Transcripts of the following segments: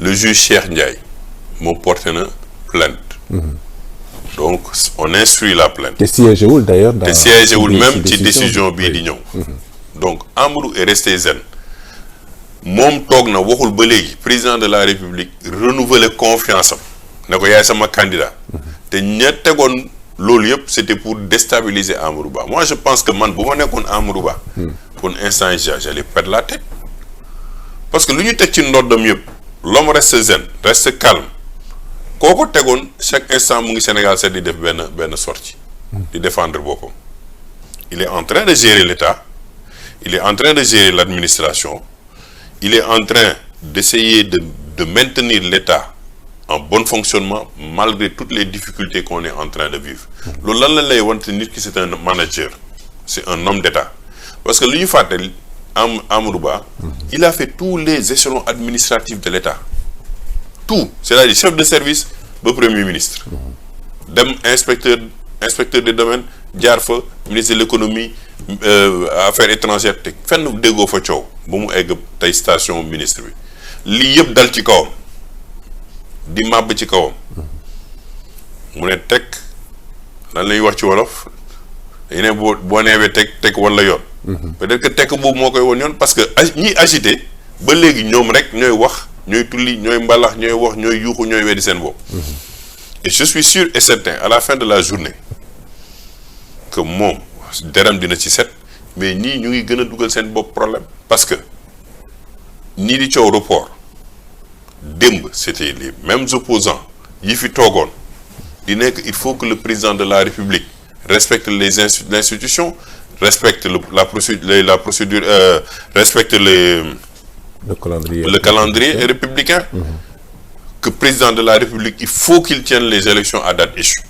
le juge Cheikh Ndiaye moo porté na plainte. Donc on instruit la plainte. te siégé wul d'ailleurs. te siégé wul même ci décision bii di ñëw. donc Amadou est resté zen. moom toog na waxul ba léegi président de la République renouveler confiance am ne ko yaay sama candidat. te ña tegoon loolu yëpp c'était pour déstabiliser Amadou Ba moi je pense que man bu ma nekkoon Amadou Ba. pour instant j'allais perdre la tête. parce que lu ñu teg ci ndoddam yëpp l'homme reste zen reste calme kooku tegoon chaque instant mu ngi Sénégal seet di def benn sortie di défendre boppam. il est en train de gérer l'État il est en train de gérer l'administration il est en train d'essayer de maintenir l'État en bon fonctionnement malgré toutes les difficultés qu'on est en train de vivre loolu lan la lay wante nit ki c'est un manager c'est un homme d'État parce que lu ñu fàtte Amadou Ba il a fait tous les échelons administratifs de l'État tout c'est-à-dire chef de service ba premier ministre dem inspecteur des domaines jaar fa ministre de l'économie affaires étrangères te fenn déggoo fa coow ba mu egg tey station ministre bi lii yëpp dal ci kawam di màbb ci kawam mu ne teg lan lay wax ci wolof dañu ne boo neewee teg wala yoon peut-être que tekk boobu moo koy woon yoon parce que ñi agité ba léegi ñoom rek ñooy wax ñooy tulli ñooy mbalax ñooy wax ñooy yuuxu ñooy weddi seen bopp et je suis sûr et certain à la fin de la journée que moom deram dina ci set mais ñii ñu ngi gën a dugal seen bopp problème parce que ñii di coow report démb c'était les mêmes opposants yi fi toogoon di nekk il faut que le président de la République respecte l'institution respecte la procédure respecte le calendrier républicain que président de la République il faut qu'il tienne les élections à date échue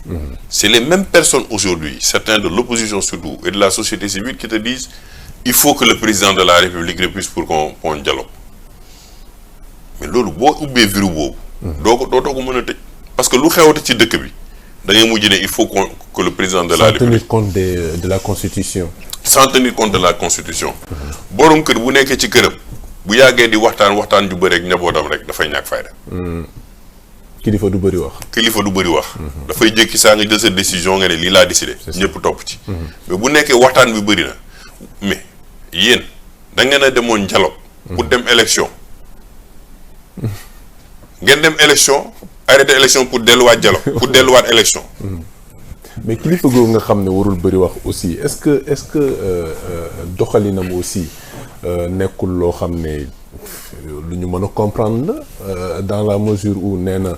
c'est les mêmes personnes aujourd'hui certains de l'opposition surtout et de la société civile qui te disent il faut que le président de la République répuisse pour qu'on dialogue mais loolu boo ubbee verrou boobu dootoo ko mën a tëj parce que lu xewate ci dëkk bi da ngay mujj ne il faut que le président de la République sans tenir compte de la constitution sans tenir compte de la constitution borom kër bu nekkee ci këram bu yàggee di waxtaan ju bëri ak njabootam rek dafay ñàkk fayda kilifa du bëri wax dafay jékki saa nga jël sa décision nga ne lii laa décidé ñëpp topp ci mais bu nekkee waxtaan bi bëri na mais yéen da ngeen a demoon dialogue pour dem élection ngeen dem élection arrêté élection pour delluwaat dialogue pour delluwaat élection mais kilifa googu nga xam ne warul bëri wax aussi est-ce que doxalinam aussi nekkul loo xam ne lu ñu mën a comprendre la dans la mesure où nee na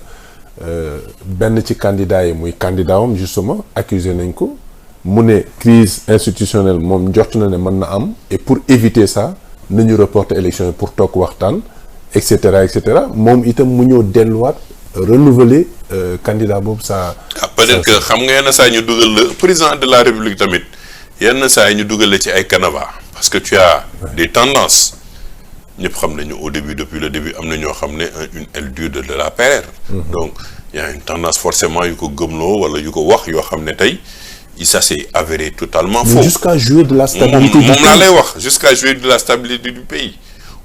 benn ci candidat yi muy candidat am justement accusé nañ ko mu ne crise institutionnelle moom jot na ne mën na am et pour éviter ça nañu reporter élection yi pour toog waxtaan et cetera moom itam mu ñëw delluwaat renouveler candidat boobu ça. peut-être que xam nga yenn saa ñu dugal le président de la République tamit yenn saa yi ñu dugal la ci ay canevas parce que tu as des tendances ñëpp xam nañu au début depuis le début am na ñoo xam ne une aile dure de la PR. donc il y a une tendance forcément yu ko gëmloo wala yu ko wax yoo xam ne tey ça s'est avéré totalement faux. jusqu'à jouer de la stabilité du pays moom laa lay wax jusqu'à jouer de la stabilité du pays.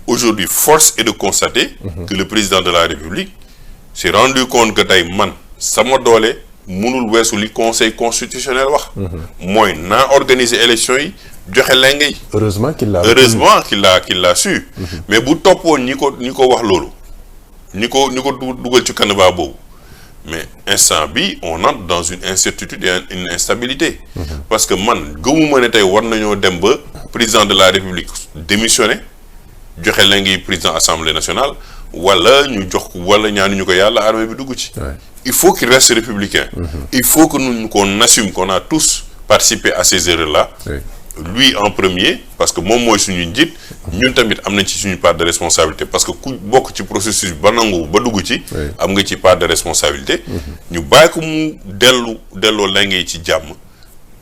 Aujourd'hui force est de constater que le président de la République s'est rendu compte que tey man sama doole mënul weesu li conseil constitutionnel wax mooy naa organiser élection yi joxe lenge yi heureusement qu'il l'a su mais bu toppoon ñi ko wax loolu ñi ko dugal ci canevas boobu mais instant bi on entre dans une incertitude et une instabilité parce que man gëmuma ne tey war nañoo dem ba président de la République démissionner joxe lenge yi président assemblée nationale wala ñu jox wala ñaanuñu ko yàlla armée bi dugg ci il faut qu'il reste républicain il faut que nous qu'on assume qu'on a tous participé à ces erreurs-là lui en premier parce que moom mooy suñu njiit ñun tamit am nañ ci suñu part de responsabilité parce que ku bokk ci processus ba nangu ba dugg ci am nga ci part de responsabilité ñu bàyyi ko mu delloo lenge yi ci jàmm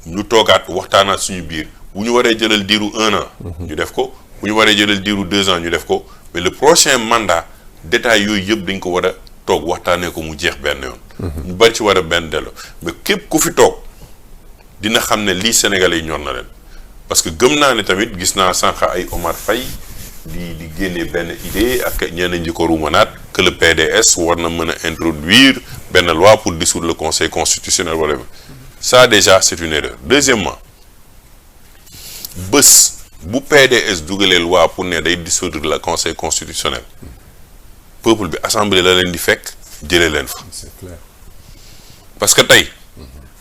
ñu toogaat waxtaanaat suñu biir bu ñu waree jëlal diiru 1 an ñu def ko bu ñu waree jëlal diiru 2 ans ñu def ko mais le prochain mandat détails yooyu yëpp dañ ko war a toog waxtaanee ko mu jeex benn yoon ñu bari ci war a benn delloo mais képp ku fi toog dina xam ne lii Sénégalais yi ñor na leen parce que gëm naa ne tamit gis naa sànq ay Omar Faye di génne benn idée ak ñeneen ñi ko ruumanaat que le PDS war na mën a introduire benn loi pour dissoudre le conseil constitutionnel wala ça déjà c'est une erreur. Deuxièmement bés bu PDS dugalee loi pour ne day dissoudre le conseil constitutionnel peuple bi assemblée la leen di fekk jëlee leen fa. c'est clair. parce que tey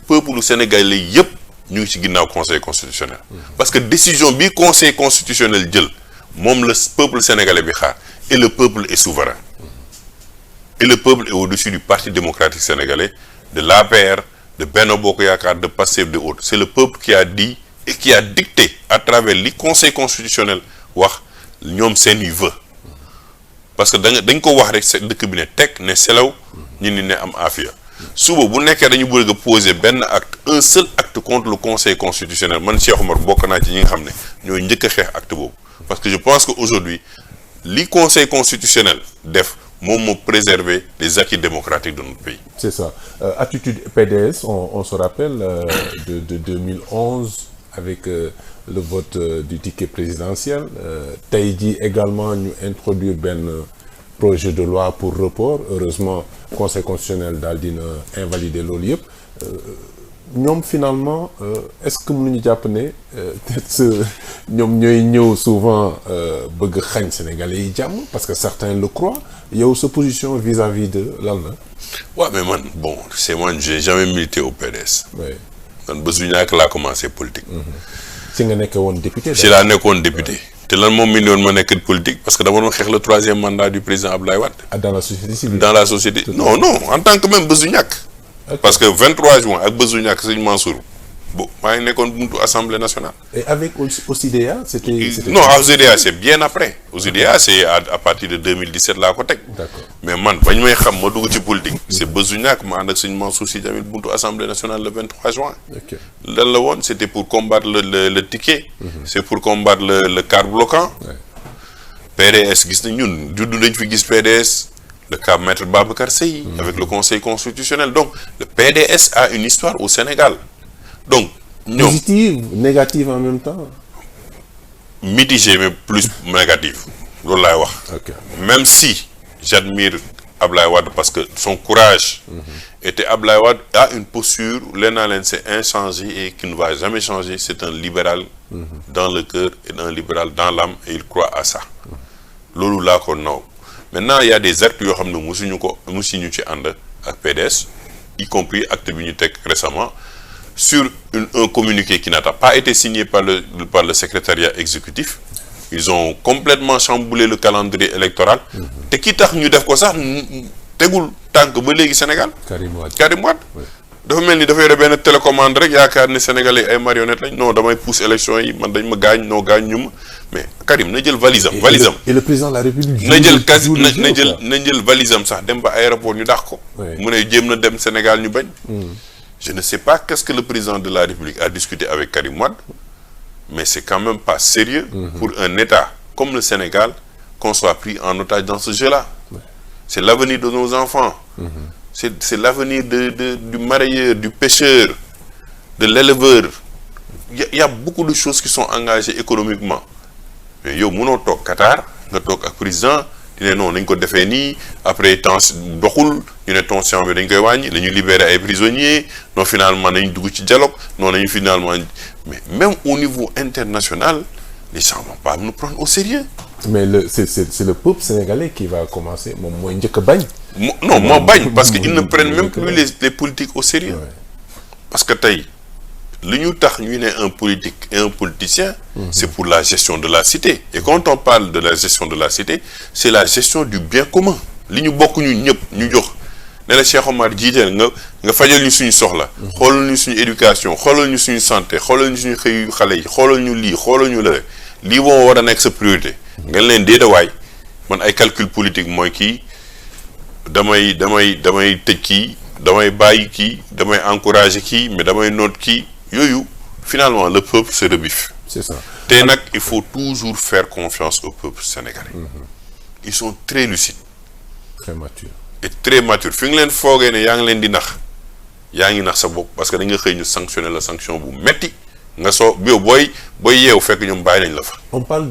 peuple sénégalais yépp ñu ngi ci ginnaaw conseil constitutionnel. parce que décision bi conseil constitutionnel jël moom le peuple sénégalais bi xaar et le peuple est souverain. Et le peuple est au-dessus du Parti démocratique sénégalais, de l'APR, de Benno Bokk Yaakaar, de Pastef, de autres. C'est le peuple qui a dit et qui a dicté à travers li conseil constitutionnel wax ñoom seen i vœu. parce que dañ ko wax rek dëkk bi ne teg ne selaw ñu ni ne am afia suba bu nekkee dañu bëgg a poser benn acte un seul acte contre le conseil constitutionnel man Cheikh Omar bokk naa ci ñi nga xam ne ñooy njëkk a xeex acte boobu. parce que je pense que aujourd'hui li conseil constitutionnel def moom moo préserver les acquis démocratiques de notre pays. C'est ça. Attitude PDS, on se rappelle de 2011 avec le vote du ticket présidentiel. Tey jii également ñu introduire benn projet de loi pour report. Heureusement conseil constitutionnel daal dina invalider loolu yëpp. ñoom finalement est-ce que mënuñu jàpp ne ñoom ñooy ñëw souvent bëgg xañ Sénégalais yi jàmm parce que certains le croient yow sa position vis-à-vis de lan la. waaw mais man bon c'est moi j'ai jamais milité au PDS. oui man bés bu ñàkk laa commencé politique. si nga nekkee woon député. si laa nekkoon député. te lan moom mi doon ma nekk politique parce que dama doon xeex le 3e mandat du président Abdoulaye Wade. dans la société civile. dans la société non en tant que même bés bu ñàkk. Okay. Parce que 23 juin ak bésu ñàkk Sëñ Mansour bon maa ngi nekkoon buntu assemblée nationale. Et avec OSIDEA c'était non OSIDEA c'est bien après. OSIDEA c'est à partir de 2017 laa ko teg. D'accord. Mais man bañ may xam ma dugg ci politique. c'est bésu ñàkk ma ànd ak Sëñ Mansour Sy Djamil buntu assemblée nationale le 23 juin. Ok. lan la woon c'était pour combattre le ticket. C'est pour combattre le quart bloquant. Ouais. PDS gis na ñun juddu nañ fi gis PDS. Le cas Maître Babacar Sèye avec le conseil constitutionnel. Donc le PDS a une histoire au Sénégal. Donc ñoom positive négative en même temps. mitigé mais plus négative loolu laay wax. Ok. Même si j'admire Ablaye Wade parce que son courage. était Ablaye Wade a une posture leen naa leen c'est inchangé et qui ne va jamais changer. C'est un libéral dans le cœur et un libéral dans l'âme et il croit à ça. loolu laa ko naw. Maintenant il y a des actes yoo xam ne musuñu ci ànd ak PDS y compris acte bi ñu teg récemment sur un communiqué qui n'a pas été signé par le secrétariat exécutif. Ils ont complètement chamboulé le calendrier électoral. te ki tax ñu def ko sax tegul tànk ba léegi Sénégal. Karim Wade. dafa mel ni dafa yore benn télécommande rek yaakaar ne Sénégalais ay marionnettes lañ non damay pousse élection yi man dañ ma gaañ noo gaañ ñu ma mais Karim na jël valise am. et le président de la République. na jël valise am sax dem ba aéroport ñu dàq ko. mu ne jéem na dem Sénégal ñu bañ. je ne sais pas qu'est-ce que le président de la République a discuté avec Karim Wade mais c'est quand même pas sérieux pour un État comme le Sénégal qu'on soit pris en otage dans ce jeu-là. C'est l'avenir de nos enfants. C'est l'avenir du marailleur, du pêcheur, de l'éleveur. Il y a beaucoup de choses qui sont engagées économiquement. Mais yow mënoo toog Qatar nga toog ak président di ne non nañ ko defee nii après temps doxul ñu ne tension bi dañ koy wàññi nañu libérer ay prisonniers non finalement nañ dugg ci dialogue non nañu finalement mais même au niveau international les gens vont pas nous prendre au sérieux. Mais c'est le peuple sénégalais qui va commencer moom mooy njëkk a bañ. non moo bañ parce que ils ne prennent même plus les politiques au sérieux. Ouais. Parce que tey li ñu tax ñu ne un politique et un politicien. C'est pour la gestion de la cité. Et quand on parle de la gestion de la cité c'est la gestion du bien commun. li ñu bokk ñu ñëpp ñu jox ne la Cheikh Omar jiiteel nga fajal ñu suñu soxla. xoolal ñu suñu éducation xoolal ñu suñu santé xoolal ñu suñu xëyu xale yi xoolal ñu lii xoolal ñu la lii moo war a nekk sa priorité. nga leen déedawaay man ay calcul politique mooy kii damay tëj kii damay bàyyi kii damay encourager kii mais damay noot kii yooyu finalement le peuple se rebiffe. C'est ça. te nag il faut toujours faire confiance au peuple sénégalais. Ils sont très lucides. Très matures. Et très matures fi nga leen foogee ne yaa ngi leen di nax yaa ngi nax sa bopp parce que da nga xëy ñu sanctionner la sanction bu metti nga booy yeew fekk ñoom bàyyi nañ la fa. On parle